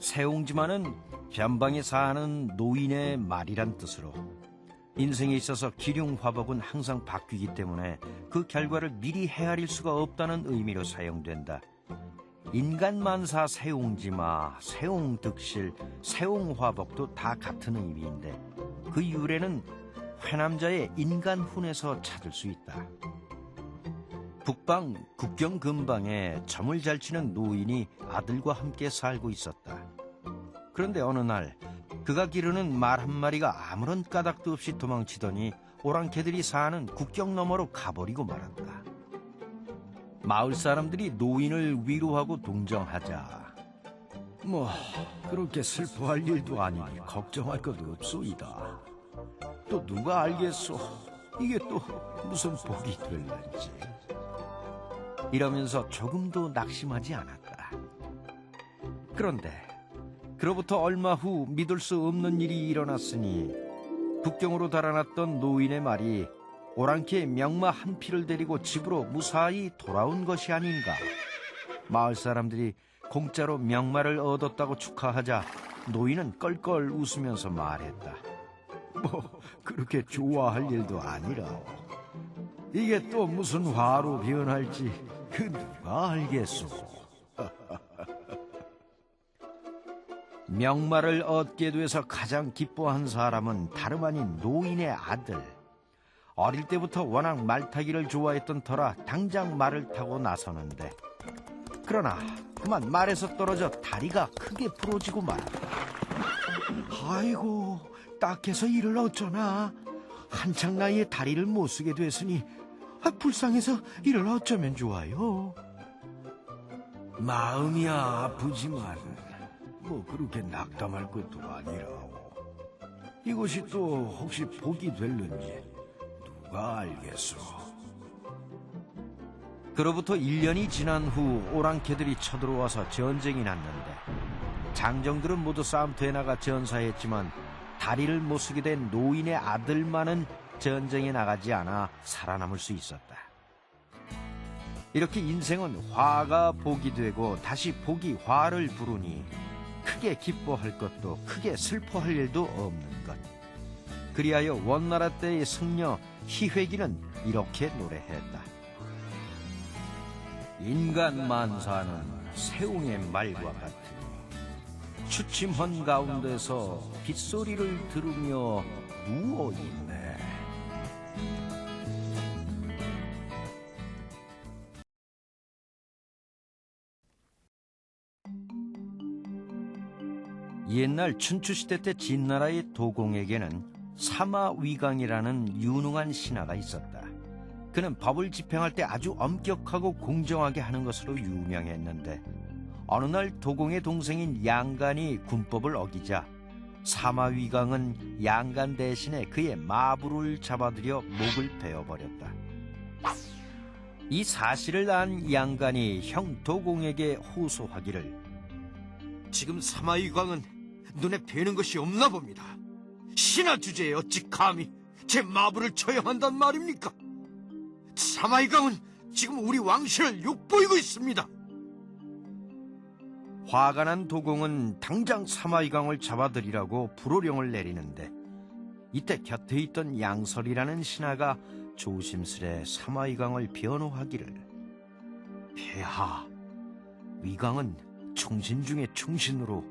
세옹지마는 변방에 사는 노인의 말이란 뜻으로 인생에 있어서 기륭화복은 항상 바뀌기 때문에 그 결과를 미리 헤아릴 수가 없다는 의미로 사용된다. 인간만사 세옹지마, 세옹득실, 세옹화복도 다 같은 의미인데 그 유래는 회남자의 인간훈에서 찾을 수 있다. 북방 국경 근방에 점을 잘 치는 노인이 아들과 함께 살고 있었다. 그런데 어느 날 그가 기르는 말 한 마리가 아무런 까닭도 없이 도망치더니 오랑캐들이 사는 국경 너머로 가버리고 말았다. 마을 사람들이 노인을 위로하고 동정하자 그렇게 슬퍼할 일도 아니니 걱정할 것도 없소이다. 또 누가 알겠소? 이게 또 무슨 복이 될는지. 이러면서 조금도 낙심하지 않았다. 그런데 그로부터 얼마 후 믿을 수 없는 일이 일어났으니 국경으로 달아났던 노인의 말이 오랑캐의 명마 한 피를 데리고 집으로 무사히 돌아온 것이 아닌가. 마을 사람들이 공짜로 명마를 얻었다고 축하하자 노인은 껄껄 웃으면서 말했다. 그렇게 좋아할 일도 아니라오. 이게 또 무슨 화로 변할지 그 누가 알겠소. 명마를 얻게 돼서 가장 기뻐한 사람은 다름 아닌 노인의 아들. 어릴 때부터 워낙 말타기를 좋아했던 터라 당장 말을 타고 나서는데 그러나 그만 말에서 떨어져 다리가 크게 부러지고 말았다. 아이고, 딱해서 이를 어쩌나. 한창 나이에 다리를 못 쓰게 됐으니 불쌍해서 이를 어쩌면 좋아요. 마음이야 아프지만 그렇게 낙담할 것도 아니라오. 이것이 또 혹시 복이 될는지 누가 알겠소. 그로부터 1년이 지난 후 오랑캐들이 쳐들어와서 전쟁이 났는데 장정들은 모두 싸움터에 나가 전사했지만 다리를 못 쓰게 된 노인의 아들만은 전쟁에 나가지 않아 살아남을 수 있었다. 이렇게 인생은 화가 복이 되고 다시 복이 화를 부르니 크게 기뻐할 것도 크게 슬퍼할 일도 없는 것. 그리하여 원나라 때의 승려 희회기는 이렇게 노래했다. 인간 만사는 세옹의 말과 같으니 추침헌 가운데서 빗소리를 들으며 누워있네. 옛날 춘추시대 때 진나라의 도공에게는 사마위강이라는 유능한 신하가 있었다. 그는 법을 집행할 때 아주 엄격하고 공정하게 하는 것으로 유명했는데 어느 날 도공의 동생인 양간이 군법을 어기자 사마위강은 양간 대신에 그의 마부를 잡아들여 목을 베어버렸다. 이 사실을 안 양간이 형 도공에게 호소하기를, 지금 사마위광은 눈에 뵈는 것이 없나 봅니다. 신하 주제에 어찌 감히 제 마부를 처형한단 말입니까? 사마위광은 지금 우리 왕실을 욕보이고 있습니다. 화가 난 도공은 당장 사마위광을 잡아들이라고 불호령을 내리는데 이때 곁에 있던 양설이라는 신하가 조심스레 사마위광을 변호하기를, 폐하, 위광은 충신 중에 충신으로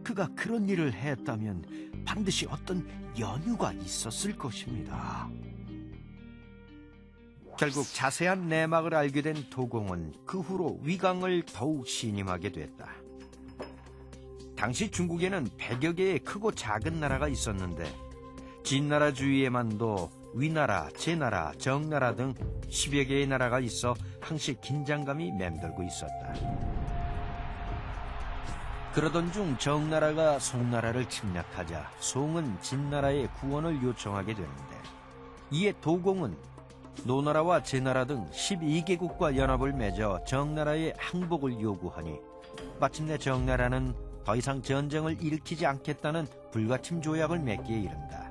그가 그런 일을 했다면 반드시 어떤 연유가 있었을 것입니다. 결국 자세한 내막을 알게 된 도공은 그 후로 위광을 더욱 신임하게 됐다. 당시 중국에는 100여 개의 크고 작은 나라가 있었는데 진나라 주위에만도 위나라, 제나라, 정나라 등 10여 개의 나라가 있어 항시 긴장감이 맴돌고 있었다. 그러던 중 정나라가 송나라를 침략하자 송은 진나라의 구원을 요청하게 되는데 이에 도공은 노나라와 제나라 등 12개국과 연합을 맺어 정나라의 항복을 요구하니 마침내 정나라는 더 이상 전쟁을 일으키지 않겠다는 불가침 조약을 맺기에 이른다.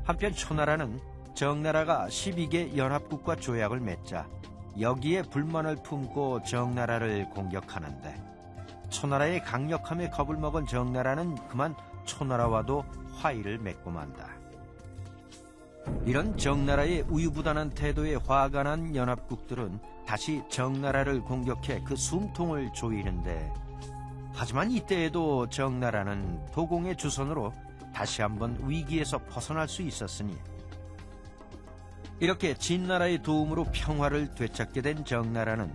한편 초나라는 정나라가 12개 연합국과 조약을 맺자 여기에 불만을 품고 정나라를 공격하는데 초나라의 강력함에 겁을 먹은 정나라는 그만 초나라와도 화의를 맺고 만다. 이런 정나라의 우유부단한 태도에 화가 난 연합국들은 다시 정나라를 공격해 그 숨통을 조이는데, 하지만 이때에도 정나라는 도공의 주선으로 다시 한번 위기에서 벗어날 수 있었으니, 이렇게 진나라의 도움으로 평화를 되찾게 된 정나라는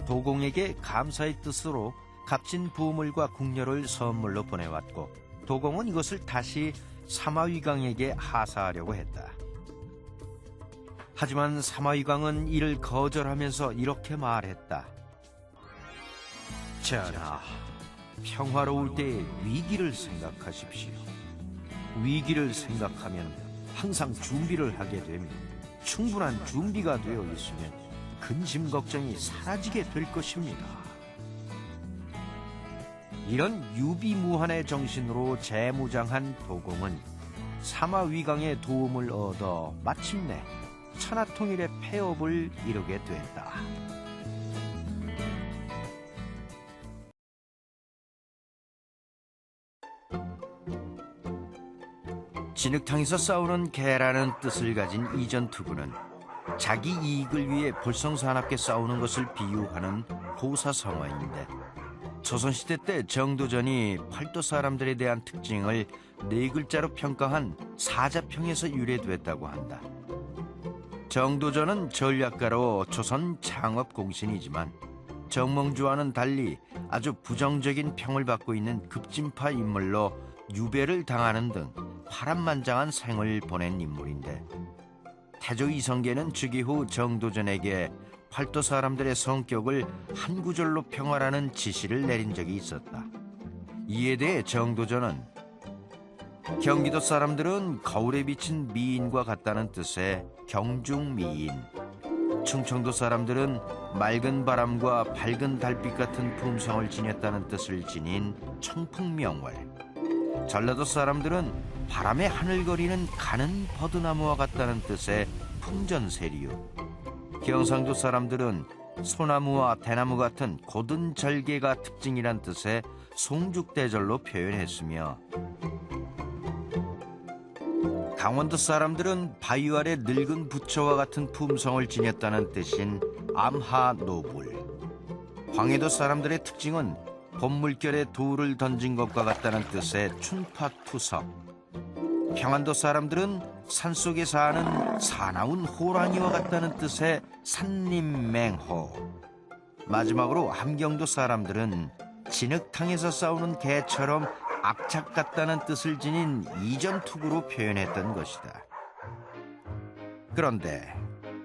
도공에게 감사의 뜻으로 값진 보물과 궁녀를 선물로 보내왔고, 도공은 이것을 다시 사마위강에게 하사하려고 했다. 하지만 사마위강은 이를 거절하면서 이렇게 말했다. 전하, 평화로울 때 위기를 생각하십시오. 위기를 생각하면 항상 준비를 하게 되며, 충분한 준비가 되어 있으면 근심 걱정이 사라지게 될 것입니다. 이런 유비무환의 정신으로 재무장한 도공은 사마위강의 도움을 얻어 마침내 천하통일의 폐업을 이루게 됐다. 진흙탕에서 싸우는 개라는 뜻을 가진 이전투구는 자기 이익을 위해 볼성사납게 싸우는 것을 비유하는 호사성어인데, 조선시대 때 정도전이 팔도 사람들에 대한 특징을 네 글자로 평가한 사자평에서 유래됐다고 한다. 정도전은 전략가로 조선 창업 공신이지만 정몽주와는 달리 아주 부정적인 평을 받고 있는 급진파 인물로 유배를 당하는 등 파란만장한 생을 보낸 인물인데, 태조 이성계는 즉위 후 정도전에게 팔도 사람들의 성격을 한 구절로 평하라는 지시를 내린 적이 있었다. 이에 대해 정도전은 경기도 사람들은 거울에 비친 미인과 같다는 뜻의 경중미인, 충청도 사람들은 맑은 바람과 밝은 달빛 같은 품성을 지녔다는 뜻을 지닌 청풍명월, 전라도 사람들은 바람에 하늘거리는 가는 버드나무와 같다는 뜻의 풍전세리유, 경상도 사람들은 소나무와 대나무 같은 곧은 절개가 특징이란 뜻의 송죽대절로 표현했으며, 강원도 사람들은 바위 아래 늙은 부처와 같은 품성을 지녔다는 뜻인 암하노불, 광해도 사람들의 특징은 봄물결에 돌을 던진 것과 같다는 뜻의 춘파투석, 평안도 사람들은 산속에 사는 사나운 호랑이와 같다는 뜻의 산림맹호, 마지막으로 함경도 사람들은 진흙탕에서 싸우는 개처럼 악착 같다는 뜻을 지닌 이전투구로 표현했던 것이다. 그런데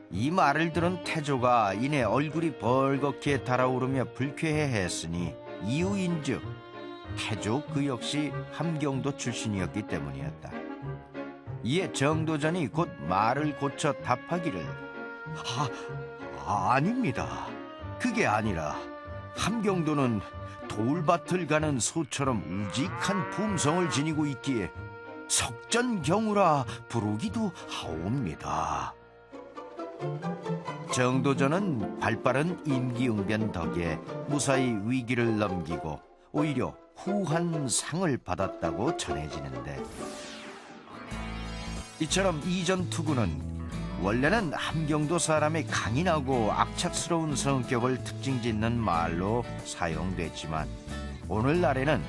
이 말을 들은 태조가 이내 얼굴이 벌겋게 달아오르며 불쾌해했으니 이유인즉 태조 그 역시 함경도 출신이었기 때문이었다. 이에 정도전이 곧 말을 고쳐 답하기를, 아닙니다. 그게 아니라 함경도는 돌밭을 가는 소처럼 우직한 품성을 지니고 있기에 석전경우라 부르기도 하옵니다. 정도전은 발빠른 임기응변 덕에 무사히 위기를 넘기고 오히려 후한 상을 받았다고 전해지는데, 이처럼 이전투구는 원래는 함경도 사람의 강인하고 악착스러운 성격을 특징짓는 말로 사용됐지만, 오늘날에는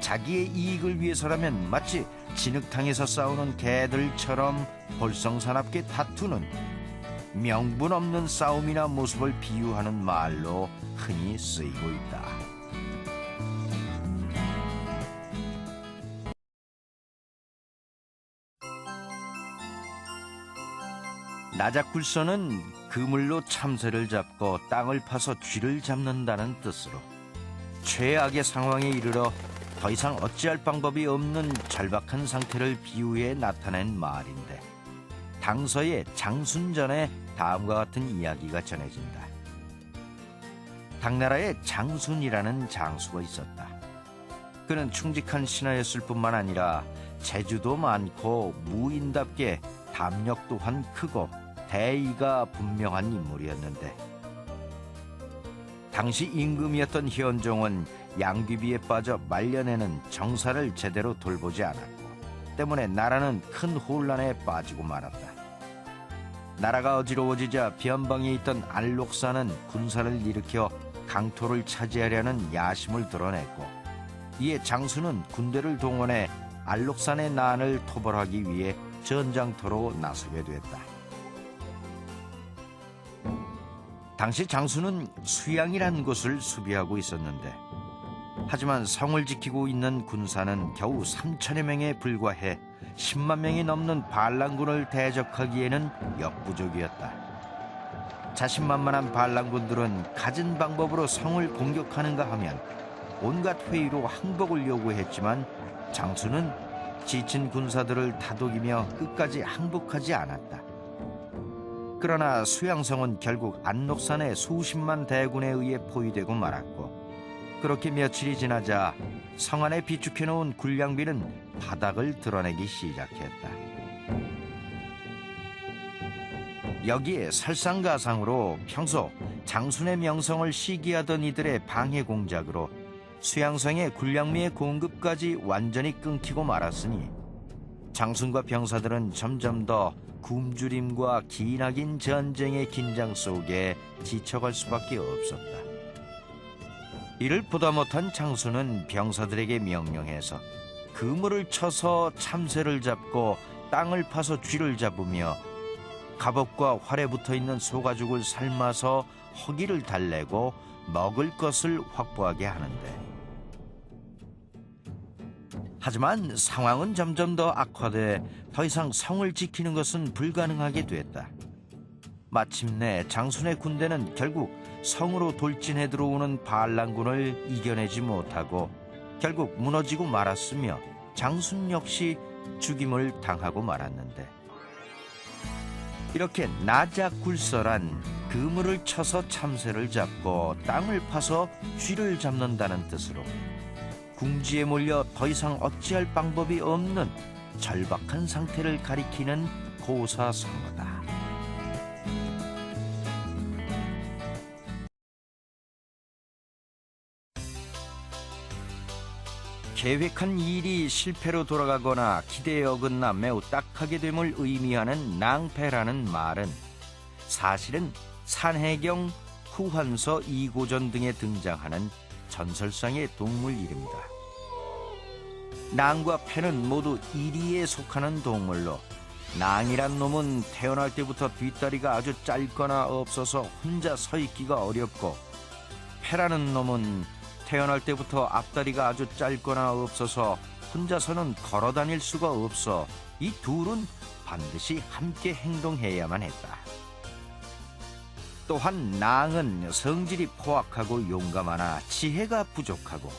자기의 이익을 위해서라면 마치 진흙탕에서 싸우는 개들처럼 볼성사납게 다투는 명분 없는 싸움이나 모습을 비유하는 말로 흔히 쓰이고 있다. 나작굴서는 그물로 참새를 잡고 땅을 파서 쥐를 잡는다는 뜻으로 최악의 상황에 이르러 더 이상 어찌할 방법이 없는 절박한 상태를 비유해 나타낸 말인데, 당서의 장순전에 다음과 같은 이야기가 전해진다. 당나라에 장순이라는 장수가 있었다. 그는 충직한 신하였을 뿐만 아니라 재주도 많고 무인답게 담력 또한 크고 대의가 분명한 인물이었는데, 당시 임금이었던 현종은 양귀비에 빠져 말년에는 정사를 제대로 돌보지 않았고 때문에 나라는 큰 혼란에 빠지고 말았다. 나라가 어지러워지자 변방에 있던 알록사는 군사를 일으켜 강토를 차지하려는 야심을 드러냈고 이에 장수는 군대를 동원해 알록산의 난을 토벌하기 위해 전장터로 나서게 됐다. 당시 장수는 수양이란 곳을 수비하고 있었는데 하지만 성을 지키고 있는 군사는 겨우 3천여 명에 불과해 10만 명이 넘는 반란군을 대적하기에는 역부족이었다. 자신만만한 반란군들은 갖은 방법으로 성을 공격하는가 하면 온갖 회의로 항복을 요구했지만 장수는 지친 군사들을 다독이며 끝까지 항복하지 않았다. 그러나 수양성은 결국 안록산의 수십만 대군에 의해 포위되고 말았고 그렇게 며칠이 지나자 성 안에 비축해놓은 군량비는 바닥을 드러내기 시작했다. 여기에 설상가상으로 평소 장순의 명성을 시기하던 이들의 방해 공작으로 수양성의 군량미의 공급까지 완전히 끊기고 말았으니 장순과 병사들은 점점 더 굶주림과 기나긴 전쟁의 긴장 속에 지쳐갈 수밖에 없었다. 이를 보다 못한 장수는 병사들에게 명령해서 그물을 쳐서 참새를 잡고 땅을 파서 쥐를 잡으며 갑옷과 활에 붙어있는 소가죽을 삶아서 허기를 달래고 먹을 것을 확보하게 하는데 하지만 상황은 점점 더 악화돼 더 이상 성을 지키는 것은 불가능하게 됐다. 마침내 장순의 군대는 결국 성으로 돌진해 들어오는 반란군을 이겨내지 못하고 결국 무너지고 말았으며 장순 역시 죽임을 당하고 말았는데 이렇게 나작굴설한 그물을 쳐서 참새를 잡고 땅을 파서 쥐를 잡는다는 뜻으로 궁지에 몰려 더 이상 어찌할 방법이 없는 절박한 상태를 가리키는 고사성어다. 계획한 일이 실패로 돌아가거나 기대에 어긋나 매우 딱하게 됨을 의미하는 낭패라는 말은 사실은 산해경, 후한서, 이고전 등에 등장하는 전설상의 동물 이름이다. 낭과 패는 모두 이리에 속하는 동물로 낭이란 놈은 태어날 때부터 뒷다리가 아주 짧거나 없어서 혼자 서 있기가 어렵고 패라는 놈은 태어날 때부터 앞다리가 아주 짧거나 없어서 혼자서는 걸어 다닐 수가 없어 이 둘은 반드시 함께 행동해야만 했다. 또한 낭은 성질이 포악하고 용감하나 지혜가 부족하고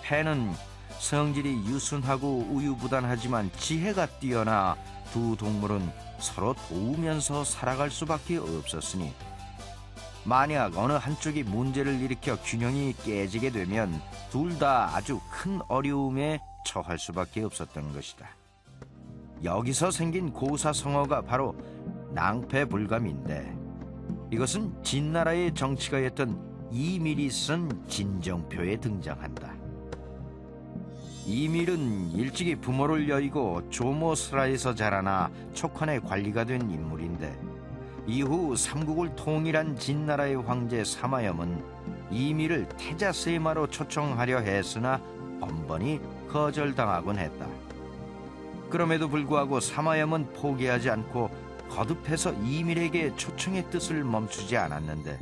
패는 성질이 유순하고 우유부단하지만 지혜가 뛰어나 두 동물은 서로 도우면서 살아갈 수밖에 없었으니 만약 어느 한쪽이 문제를 일으켜 균형이 깨지게 되면 둘 다 아주 큰 어려움에 처할 수밖에 없었던 것이다. 여기서 생긴 고사성어가 바로 낭패불감인데 이것은 진나라의 정치가였던 이밀이 쓴 진정표에 등장한다. 이밀은 일찍이 부모를 여의고 조모스라에서 자라나 촉환의 관리가 된 인물인데 이후 삼국을 통일한 진나라의 황제 사마염은 이밀을 태자세마로 초청하려 했으나 번번이 거절당하곤 했다. 그럼에도 불구하고 사마염은 포기하지 않고 거듭해서 이밀에게 초청의 뜻을 멈추지 않았는데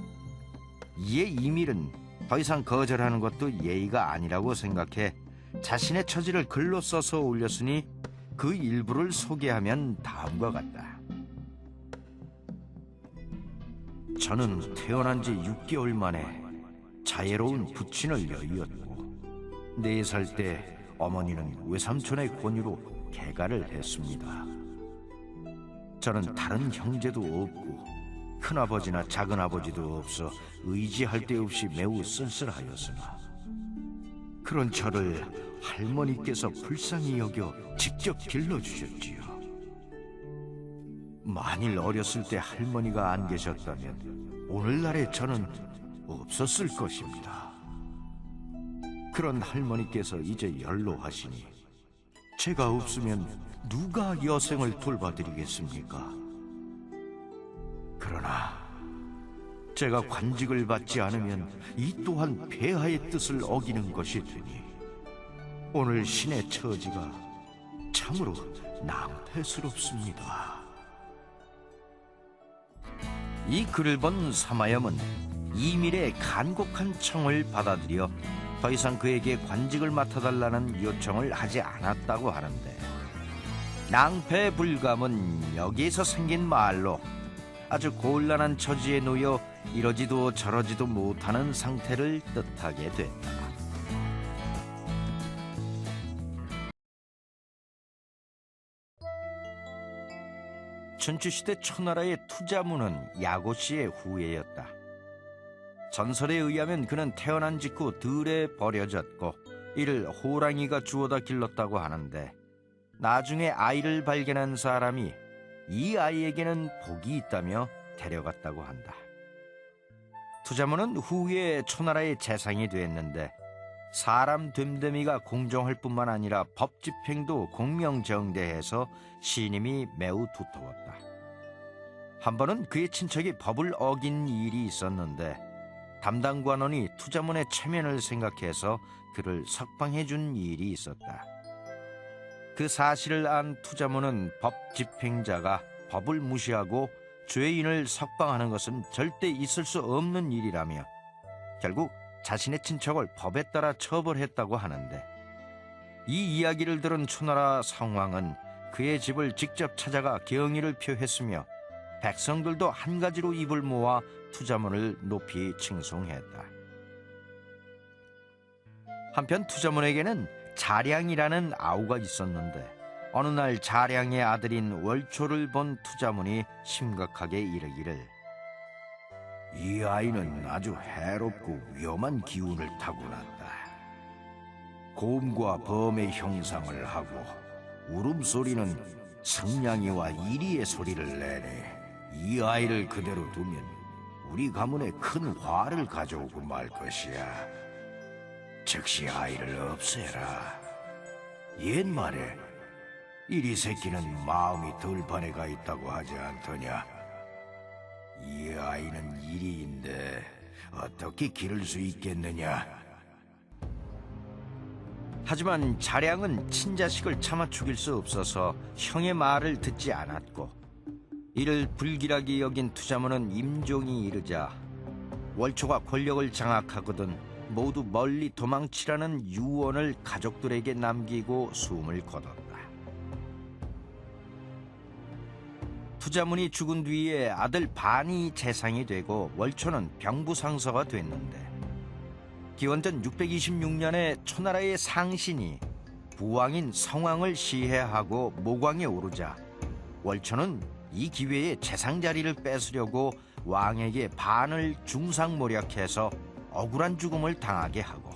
이에 이밀은 더 이상 거절하는 것도 예의가 아니라고 생각해 자신의 처지를 글로 써서 올렸으니 그 일부를 소개하면 다음과 같다. 저는 태어난 지 6개월 만에 자애로운 부친을 여의었고 4살 때 어머니는 외삼촌의 권유로 개가를 했습니다. 저는 다른 형제도 없고 큰아버지나 작은아버지도 없어 의지할 데 없이 매우 쓸쓸하였으나 그런 저를 할머니께서 불쌍히 여겨 직접 길러주셨지요. 만일 어렸을 때 할머니가 안 계셨다면 오늘날의 저는 없었을 것입니다. 그런 할머니께서 이제 연로하시니 제가 없으면 누가 여생을 돌봐드리겠습니까? 그러나 제가 관직을 받지 않으면 이 또한 폐하의 뜻을 어기는 것이 되니 오늘 신의 처지가 참으로 낭패스럽습니다. 이 글을 본 사마염은 이밀의 간곡한 청을 받아들여 더 이상 그에게 관직을 맡아달라는 요청을 하지 않았다고 하는데, 낭패불감은 여기에서 생긴 말로 아주 곤란한 처지에 놓여 이러지도 저러지도 못하는 상태를 뜻하게 됐다. 춘추시대 초나라의 투자문은 야고씨의 후예였다. 전설에 의하면 그는 태어난 직후 들에 버려졌고 이를 호랑이가 주워다 길렀다고 하는데, 나중에 아이를 발견한 사람이 이 아이에게는 복이 있다며 데려갔다고 한다. 투자문은 후에 초나라의 재상이 됐는데, 사람 됨됨이가 공정할 뿐만 아니라 법 집행도 공명정대해서 신임이 매우 두터웠다. 한 번은 그의 친척이 법을 어긴 일이 있었는데, 담당 관원이 투자문의 체면을 생각해서 그를 석방해 준 일이 있었다. 그 사실을 안 투자문은 법 집행자가 법을 무시하고 죄인을 석방하는 것은 절대 있을 수 없는 일이라며 결국 자신의 친척을 법에 따라 처벌했다고 하는데, 이 이야기를 들은 초나라 상왕은 그의 집을 직접 찾아가 경의를 표했으며 백성들도 한 가지로 입을 모아 투자문을 높이 칭송했다. 한편 투자문에게는 자량이라는 아우가 있었는데, 어느 날 자량의 아들인 월초를 본 투자문이 심각하게 이르기를, 이 아이는 아주 해롭고 위험한 기운을 타고났다. 곰과 범의 형상을 하고 울음소리는 승냥이와 이리의 소리를 내네. 이 아이를 그대로 두면 우리 가문에 큰 화를 가져오고 말 것이야. 즉시 아이를 없애라. 옛말에 이리 새끼는 마음이 들판에가 있다고 하지 않더냐. 이 아이는 이리인데 어떻게 기를 수 있겠느냐. 하지만 자량은 친자식을 차마 죽일 수 없어서 형의 말을 듣지 않았고, 이를 불길하게 여긴 투자문은 임종이 이르자 월초가 권력을 장악하거든 모두 멀리 도망치라는 유언을 가족들에게 남기고 숨을 거뒀다. 투자문이 죽은 뒤에 아들 반이 재상이 되고 월초는 병부상서가 됐는데, 기원전 626년에 초나라의 상신이 부왕인 성왕을 시해하고 모광에 오르자 월초는 이 기회에 재상 자리를 뺏으려고 왕에게 반을 중상모략해서 억울한 죽음을 당하게 하고,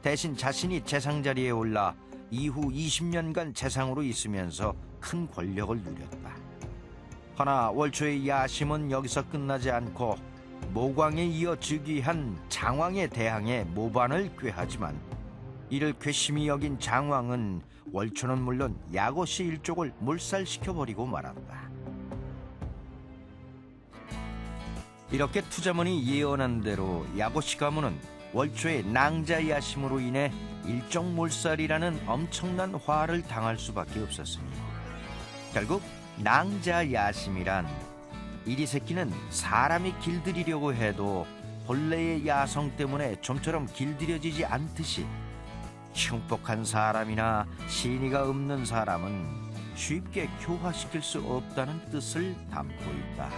대신 자신이 재상 자리에 올라 이후 20년간 재상으로 있으면서 큰 권력을 누렸다. 허나 월초의 야심은 여기서 끝나지 않고 모광에 이어 즉위한 장왕에 대항해 모반을 꾀하지만, 이를 괘씸히 여긴 장왕은 월초는 물론 야고씨 일족을 몰살시켜버리고 말았다. 이렇게 투자문이 예언한 대로 야고씨 가문은 월초의 낭자 야심으로 인해 일종 몰살이라는 엄청난 화를 당할 수밖에 없었으니, 결국 낭자 야심이란 이리 새끼는 사람이 길들이려고 해도 본래의 야성 때문에 좀처럼 길들여지지 않듯이 흉폭한 사람이나 신의가 없는 사람은 쉽게 교화시킬 수 없다는 뜻을 담고 있다.